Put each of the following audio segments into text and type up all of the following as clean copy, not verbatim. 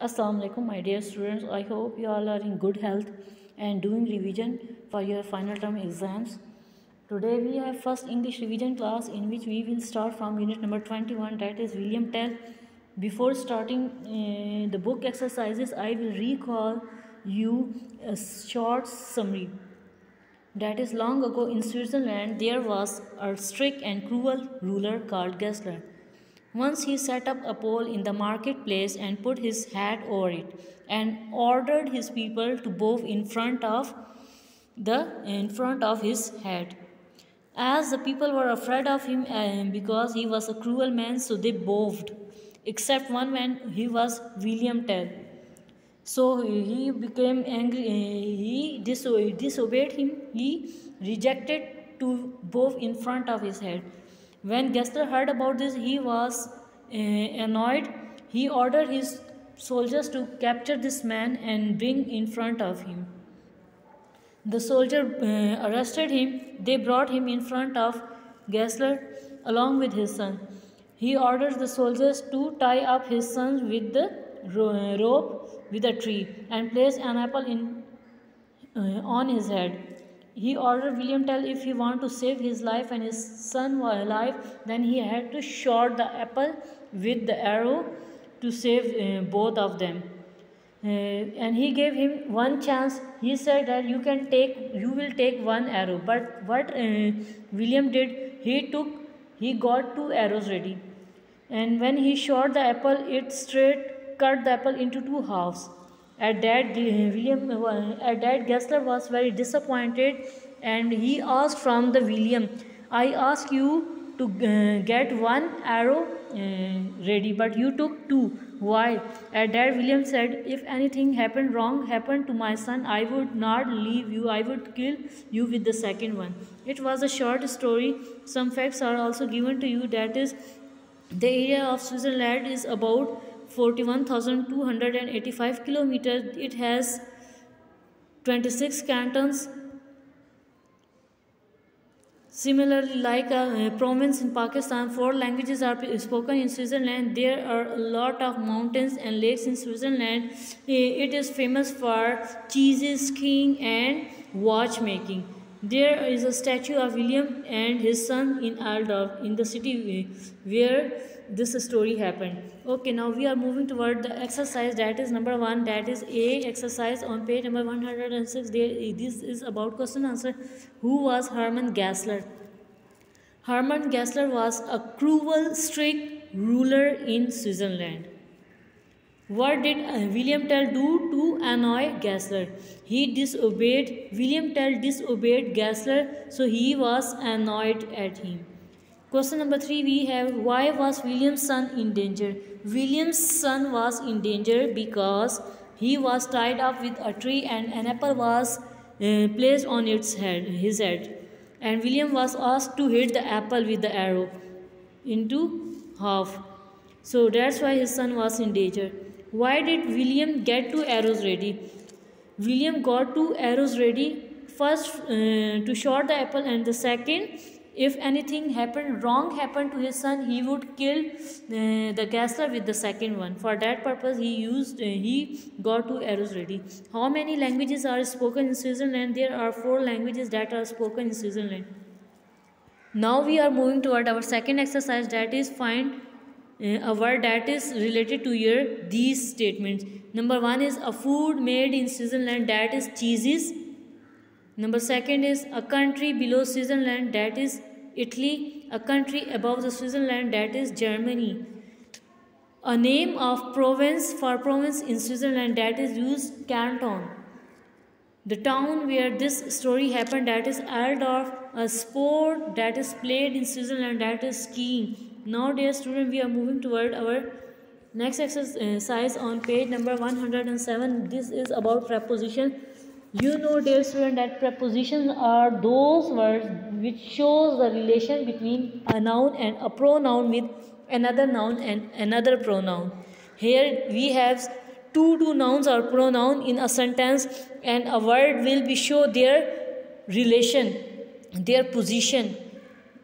Assalamu alaikum, my dear students. I hope you all are in good health and doing revision for your final term exams. Today we have first English revision class in which we will start from unit number 21, that is William Tell. Before starting the book exercises, I will recall you a short summary. That is, long ago in Switzerland there was a strict and cruel ruler called Gessler. Once he set up a pole in the marketplace and put his hat over it and ordered his people to bow in front of his head. As the people were afraid of him because he was a cruel man, so they bowed, except one man. He was William Tell. So he became angry. He disobeyed him. He rejected to bow in front of his head. When Gessler heard about this, he was annoyed. He ordered his soldiers to capture this man and bring in front of him. The soldier arrested him. They brought him in front of Gessler along with his son. He orders the soldiers to tie up his son with the rope with a tree and place an apple on his head. He ordered William Tell if he wanted to save his life and his son was alive, then he had to shoot the apple with the arrow to save both of them. And he gave him one chance. He said that you will take one arrow. But what William did, he got two arrows ready. And when he shot the apple, it straight cut the apple into two halves. At that, Gessler was very disappointed, and he asked from the William, "I asked you to get one arrow ready, but you took two. Why?" At that, William said, "If anything happened to my son, I would not leave you. I would kill you with the second one." It was a short story. Some facts are also given to you. That is, the area of Switzerland is about 41,285 kilometers. It has 26 cantons. Similarly, like a province in Pakistan, 4 languages are spoken in Switzerland. There are a lot of mountains and lakes in Switzerland. It is famous for cheeses, skiing, and watchmaking. There is a statue of William and his son in Aldorf, in the city where this story happened. Okay, now we are moving toward the exercise, that is number 1, that is A exercise on page number 106. This is about question answer. Who was Hermann Gessler? Hermann Gessler was a cruel, strict ruler in Switzerland. What did William Tell do to annoy Gessler? William Tell disobeyed Gessler, so he was annoyed at him. Question number 3 we have, why was William's son in danger? William's son was in danger because he was tied up with a tree and an apple was placed on his head. And William was asked to hit the apple with the arrow into half. So that's why his son was in danger. Why did William get 2 arrows ready? William got 2 arrows ready. First to shoot the apple, and the second, if anything wrong happened to his son, he would kill the Gessler with the second one. For that purpose, he got 2 arrows ready. How many languages are spoken in Switzerland? There are 4 languages that are spoken in Switzerland. Now we are moving toward our second exercise, that is find a word that is related to these statements. Number 1 is a food made in Switzerland, that is cheeses. Number 2 is a country below Switzerland, that is Italy. A country above the Switzerland, that is Germany. A name of province in Switzerland, that is used canton. The town where this story happened, that is Aldorf. A sport that is played in Switzerland, that is skiing. Now, dear student, we are moving toward our next exercise on page number 107. This is about preposition. You know, dear student, that prepositions are those words which shows the relation between a noun and a pronoun with another noun and another pronoun. Here we have two nouns or pronoun in a sentence, and a word will be show their relation, their position.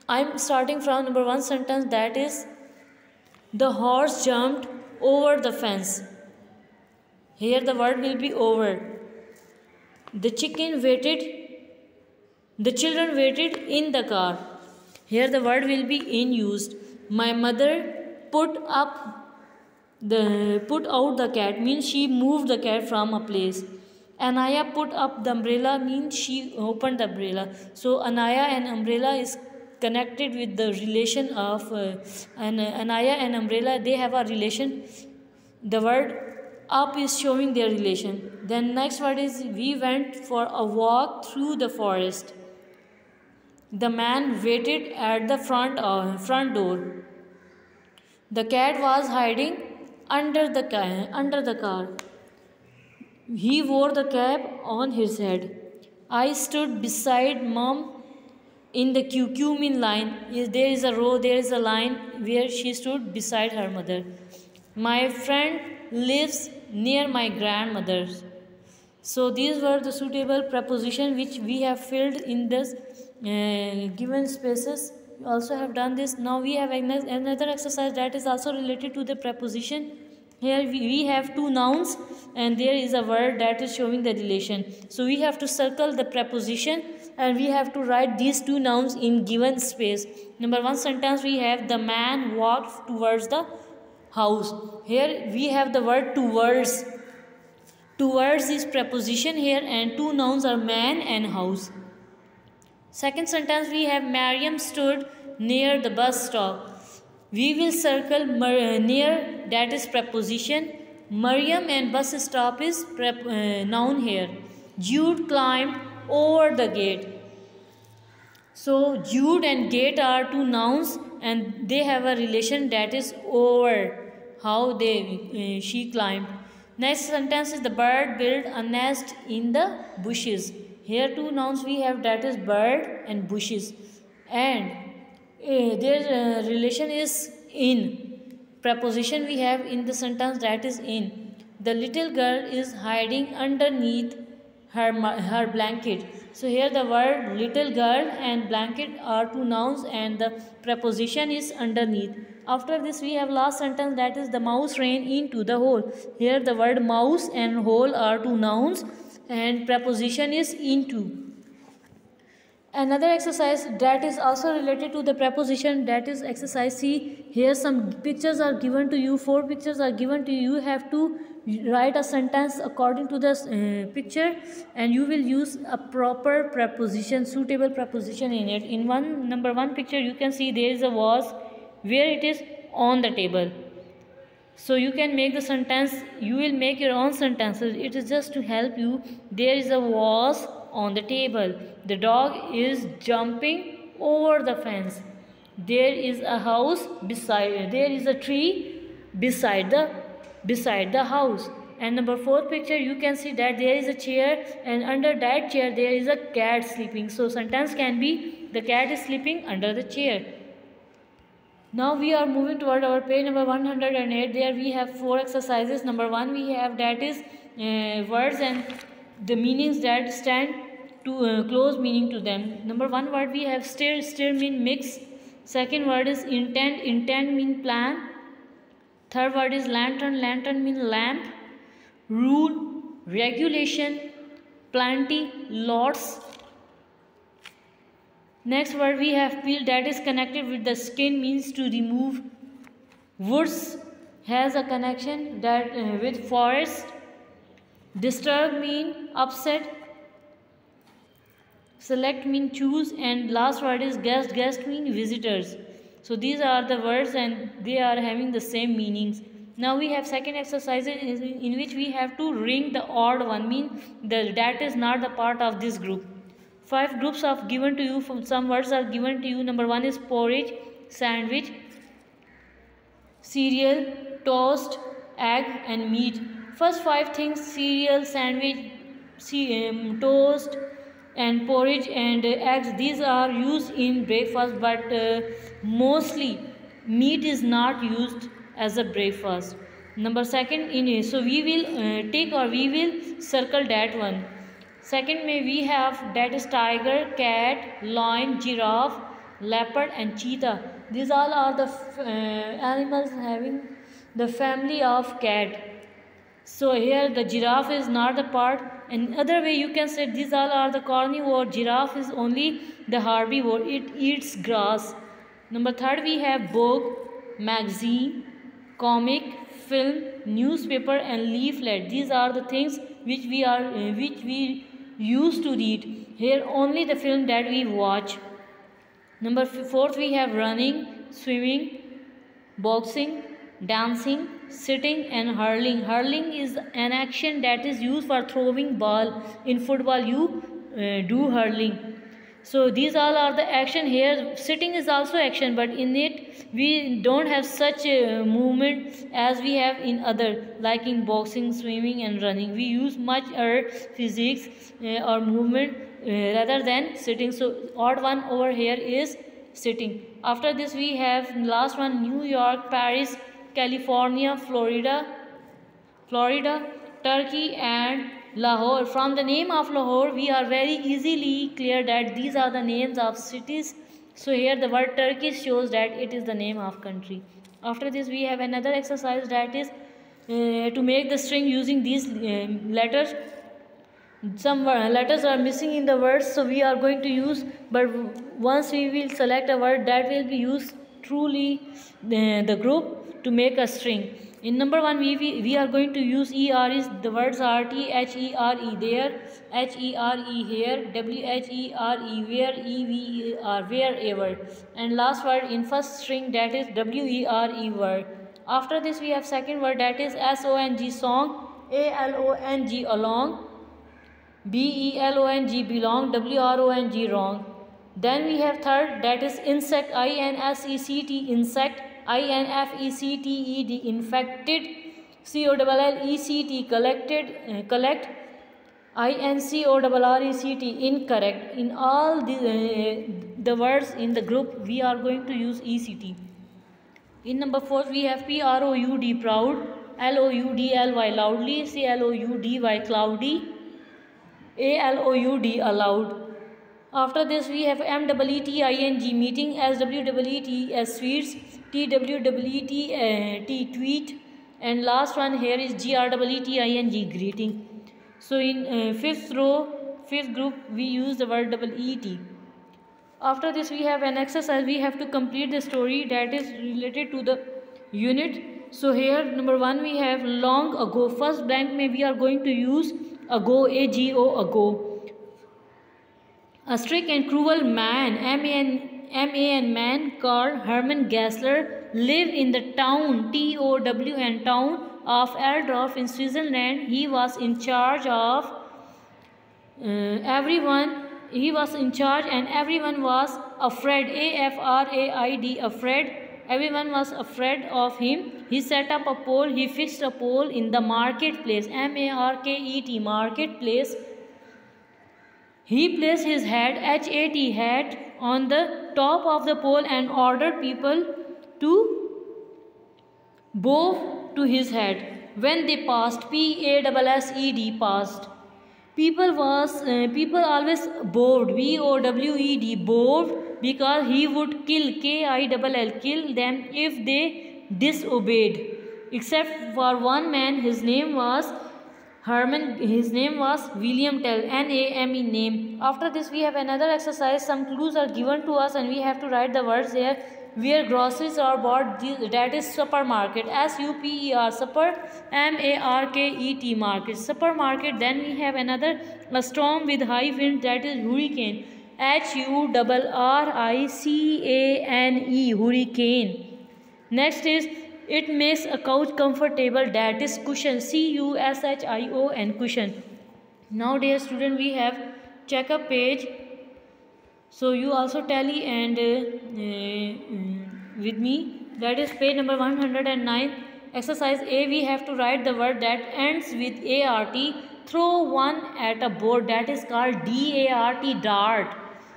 I'm starting from number 1 sentence, that is, the horse jumped over the fence. Here the word will be over. The chicken waited. The children waited in the car. Here the word will be in used. My mother put out the cat means she moved the cat from a place. Anaya put up the umbrella means she opened the umbrella. So Anaya and umbrella is connected with the relation of Anaya and umbrella. They have a relation. The word up is showing their relation. Then next word is we went for a walk through the forest. The man waited at the front door. The cat was hiding under the car. He wore the cap on his head. I stood beside mom in the queue line. There is a row, there is a line where she stood beside her mother. My friend lives near my grandmother's. So these were the suitable preposition which we have filled in this given spaces. We also have done this. Now we have another exercise that is also related to the preposition. Here we have two nouns and there is a word that is showing the relation. So we have to circle the preposition and we have to write these two nouns in given space. Number one sentence we have the man walked towards the house. Here we have the word towards. Towards is preposition here and two nouns are man and house. Second sentence we have Mariam stood near the bus stop. We will circle near, that is preposition. Mariam and bus stop is noun here. Jude climbed over the gate. So Jude and gate are two nouns and they have a relation that is over. How she climbed. Next sentence is the bird built a nest in the bushes. Here two nouns we have that is bird and bushes. And their relation is in. Preposition we have in the sentence that is in. The little girl is hiding underneath her blanket. So here the word little girl and blanket are two nouns and the preposition is underneath. After this we have last sentence that is the mouse ran into the hole. Here the word mouse and hole are two nouns and preposition is into. Another exercise that is also related to the preposition, that is exercise C. Here some pictures are given to you, 4 pictures are given to you. You have to write a sentence according to the picture and you will use a proper preposition, suitable preposition in it. In number one picture you can see there is a vase where it is on the table. So you can make the sentence, you will make your own sentences. It is just to help you. There is a vase on the table. The dog is jumping over the fence. There is a house beside, there is a tree beside the house. And number 4 picture you can see that there is a chair and under that chair there is a cat sleeping. So sentence can be the cat is sleeping under the chair. Now we are moving toward our page number 108. There we have 4 exercises. Number 1 we have that is words and the meanings that stand to close meaning to them. Number 1 word we have stir. Stir mean mix. Second word is intend. Intend mean plan. Third word is lantern. Lantern mean lamp. Rule, regulation, plenty, lots. Next word we have peel, that is connected with the skin, means to remove. Woods has a connection that with forest. Disturb mean upset. Select mean choose, and last word is guest. Guest mean visitors. So these are the words and they are having the same meanings. Now we have second exercise in which we have to ring the odd one, mean that is not the part of this group. 5 groups of given to you, from some words are given to you. Number 1 is porridge, sandwich, cereal, toast, egg and meat. First 5 things, cereal, sandwich, toast and porridge and eggs, these are used in breakfast, but mostly meat is not used as a breakfast. Number 2 so we will take or we will circle that one. Second may we have that is tiger, cat, lion, giraffe, leopard and cheetah. These all are the animals having the family of cat. So here the giraffe is not the part. And other way you can say these all are the carnivore. Giraffe is only the herbivore. It eats grass. Number third we have book, magazine, comic, film, newspaper and leaflet. These are the things which we used to read. Here only the film that we watch. Number fourth we have running, swimming, boxing, dancing, sitting and hurling. Hurling is an action that is used for throwing ball. In football you do hurling. So these all are the action. Here sitting is also action, but in it we don't have such a movement as we have in other, like in boxing, swimming and running. We use much our physics or movement rather than sitting. So odd one over here is sitting. After this we have last one, New York, Paris, California, Florida, Turkey and Lahore. From the name of Lahore we are very easily clear that these are the names of cities. So here the word Turkish shows that it is the name of country. After this we have another exercise, that is to make the string using these letters. Some letters are missing in the words, so we are going to use, but once we will select a word that will be used truly the group to make a string. In number one we are going to use er. Is the words are t h e r e there, h e r e here, w h e r e where, e v e r wherever, and last word in first string, that is w e r e word. After this we have second word, that is s o n g song, a l o n g along, belong, wrong, wrong. Then we have third, that is insect, insect, insect, infect, infected, collect, collect, incorrect. In all the words in the group we are going to use ect. In number 4 we have proud, proud, loudly, loudly, cloudy, cloudy, ALOUD, allowed. After this we have MEETING, meeting, SWEET, sweets, TWEET, tweet, and last one here is GREETING, greeting. So in fifth group we use the word EET. After this we have an exercise. We have to complete the story that is related to the unit. So here number 1 we have long ago. First blank में we are going to use ago, AGO, ago. A strict and cruel man, M-A-N man, called Hermann Gessler, lived in the town, T-O-W-N, town of Eldorf in Switzerland. He was in charge of everyone. He was in charge and everyone was afraid, A-F-R-A-I-D, afraid. Everyone was afraid of him. He set up a pole. He fixed a pole in the marketplace, M-A-R-K-E-T, marketplace. He placed his hat, H-A-T, hat, on the top of the pole and ordered people to bow to his head. When they passed, P-A-S-S-E-D, passed. People always bowed, B-O-W-E-D, bowed, because he would kill, K-I-L-L, kill them if they disobeyed. Except for one man, his name was William Tell, N-A-M-E, name. After this we have another exercise. Some clues are given to us and we have to write the words here. Where groceries are bought, that is supermarket, S-U-P-E-R, super, M-A-R-K-E-T, market, supermarket. Then we have another, a storm with high wind, that is hurricane, H-U-R-R-I-C-A-N-E, hurricane. Next is, it makes a couch comfortable, that is cushion, C-U-S-H-I-O-N, cushion. Nowadays student we have checkup page. So you also tally and with me, that is page number 109. Exercise A, we have to write the word that ends with A-R-T. Throw one at a board, that is called D-A-R-T, dart.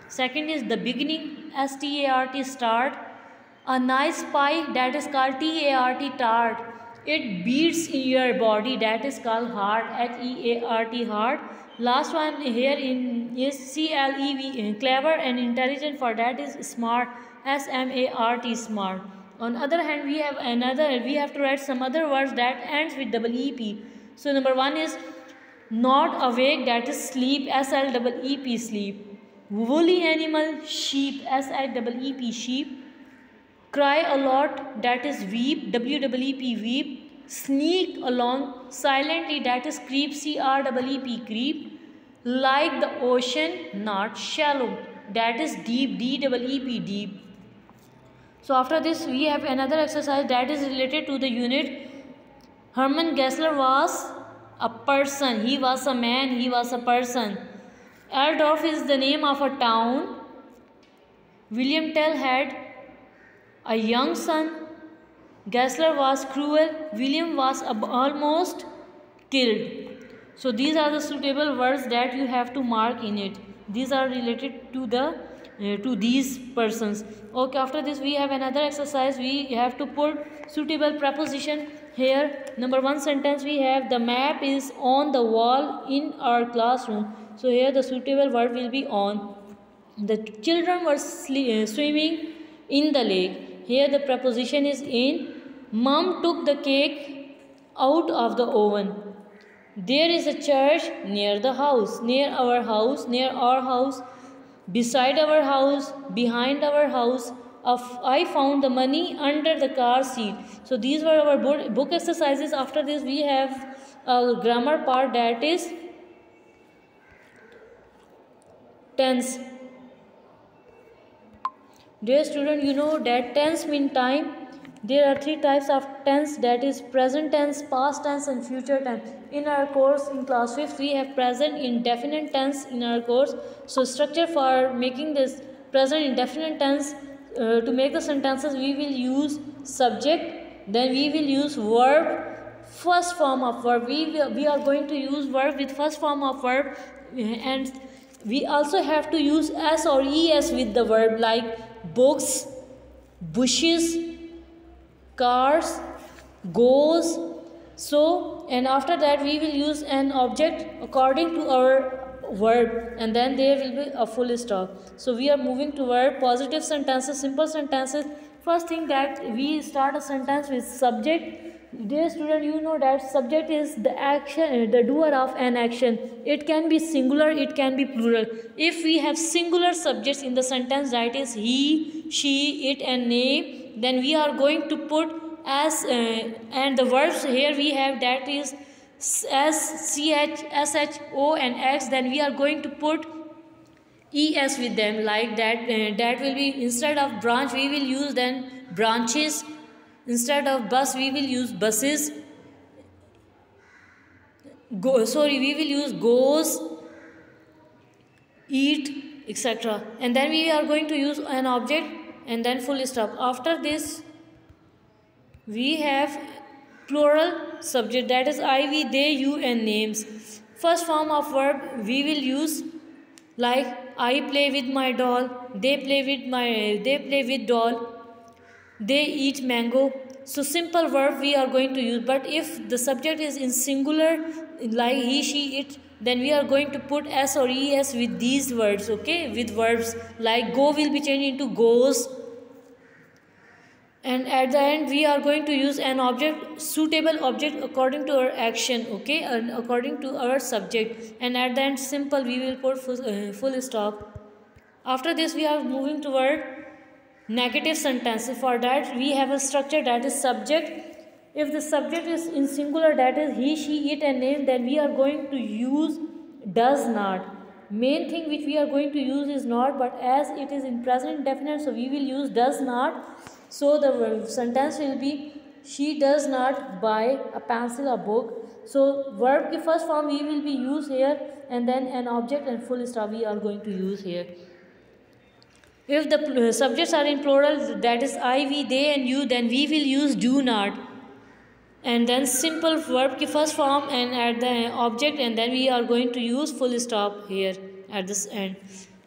Second is the beginning, S-T-A-R-T, start. A nice pie, that is called T-A-R-T, tart. It beats in your body, that is called heart, H-E-A-R-T, heart. Last one here is C-L-E-V, clever and intelligent, for that is smart, S-M-A-R-T, smart. On other hand we have to write some other words that ends with double E-P. So number one is not awake, that is sleep, sleep, sleep. Woolly animal, sheep, sheep, sheep. Cry a lot, that is weep, weep, weep. Sneak along silently, that is creep, creep, creep. Like the ocean, not shallow, that is deep, deep. So after this we have another exercise that is related to the unit. Hermann Gessler was a person, he was a man, he was a person. Eldorf is the name of a town. William Tell had a young son. Gessler was cruel. William was almost killed. So these are the suitable words that you have to mark in it. These are related to these persons. Okay, after this we have another exercise. We have to put suitable preposition here. Number one sentence we have, the map is on the wall in our classroom. So here the suitable word will be on. The children were swimming in the lake. Here the preposition is in. Mom took the cake out of the oven. There is a church near the house, near our house, beside our house, behind our house. I found the money under the car seat. So these were our book exercises. After this we have a grammar part, that is tense. Dear student, you know that tense mean time. There are three types of tense, that is present tense, past tense and future tense. In our course in class 5th we have present indefinite tense in our course. So structure for making this present indefinite tense, to make the sentences we will use subject, then we will use verb, first form of verb. We are going to use verb with first form of verb, and we also have to use s or es with the verb, like books, bushes, cars, goes. So, and after that we will use an object according to our verb, and then there will be a full stop. So we are moving toward positive sentences, simple sentences. First thing that we start a sentence with subject. Dear student, you know that subject is the action, the doer of an action. It can be singular, it can be plural. If we have singular subjects in the sentence, that is he, she, it and they, then we are going to put as and the verbs here we have, that is s, ch, sh, o and x, then we are going to put es with them, like that. That will be, instead of branch we will use then branches. Instead of bus we will use buses. We will use goes, eat, etc. And then we are going to use an object and then full stop. After this we have plural subject, that is I, we, they, you and names. First form of verb we will use, like I play with my doll, they play with doll, they eat mango. So simple verb we are going to use. But if the subject is in singular, like he, she, it, then we are going to put s or es with these words, okay, with verbs. Like go will be changed into goes, and at the end we are going to use an object, suitable object according to our action, okay, and according to our subject. And at the end simple we will put full stop. After this we are moving toward negative sentences. For that we have a structure, that is subject. If the subject is in singular, that is he, she, it and name, then we are going to use does not. Main thing which we are going to use is not, but as it is in present indefinite, so we will use does not. So the sentence will be she does not buy a pencil or book. So verb ki first form we will be used here, and then an object and full stop we are going to use here. If the subjects are in plural, that is I, we, they and you, then we will use do not. And then simple verb ki first form and at the object, and then we are going to use full stop here at this end.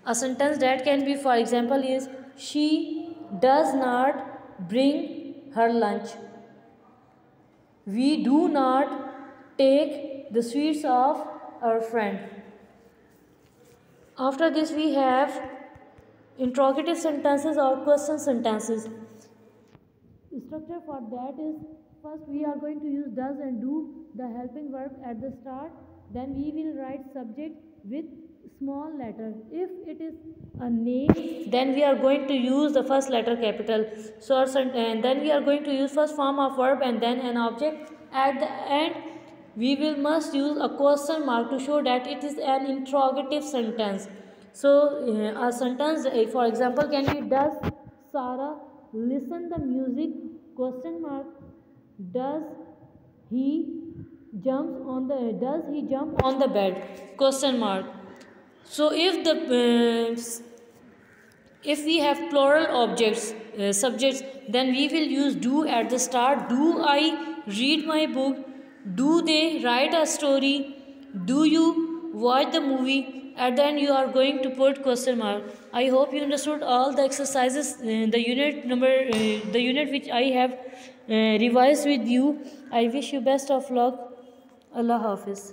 A sentence that can be, for example, is she does not bring her lunch. We do not take the sweets of our friend. After this we have interrogative sentences or question sentences. Structure for that is, first we are going to use does and do the helping verb at the start, then we will write subject with small letter. If it is a name, then we are going to use the first letter capital. So and then we are going to use first form of verb and then an object. At the end, we will must use a question mark to show that it is an interrogative sentence. So a sentence, for example, can be, does Sarah listen the music, question mark. Does he does he jump on the bed, question mark. So if we have plural objects, subjects, then we will use do at the start. Do I read my book? Do they write a story? Do you watch the movie? At the end, you are going to put question mark. I hope you understood all the exercises, the unit which I have revised with you. I wish you best of luck. Allah Hafiz.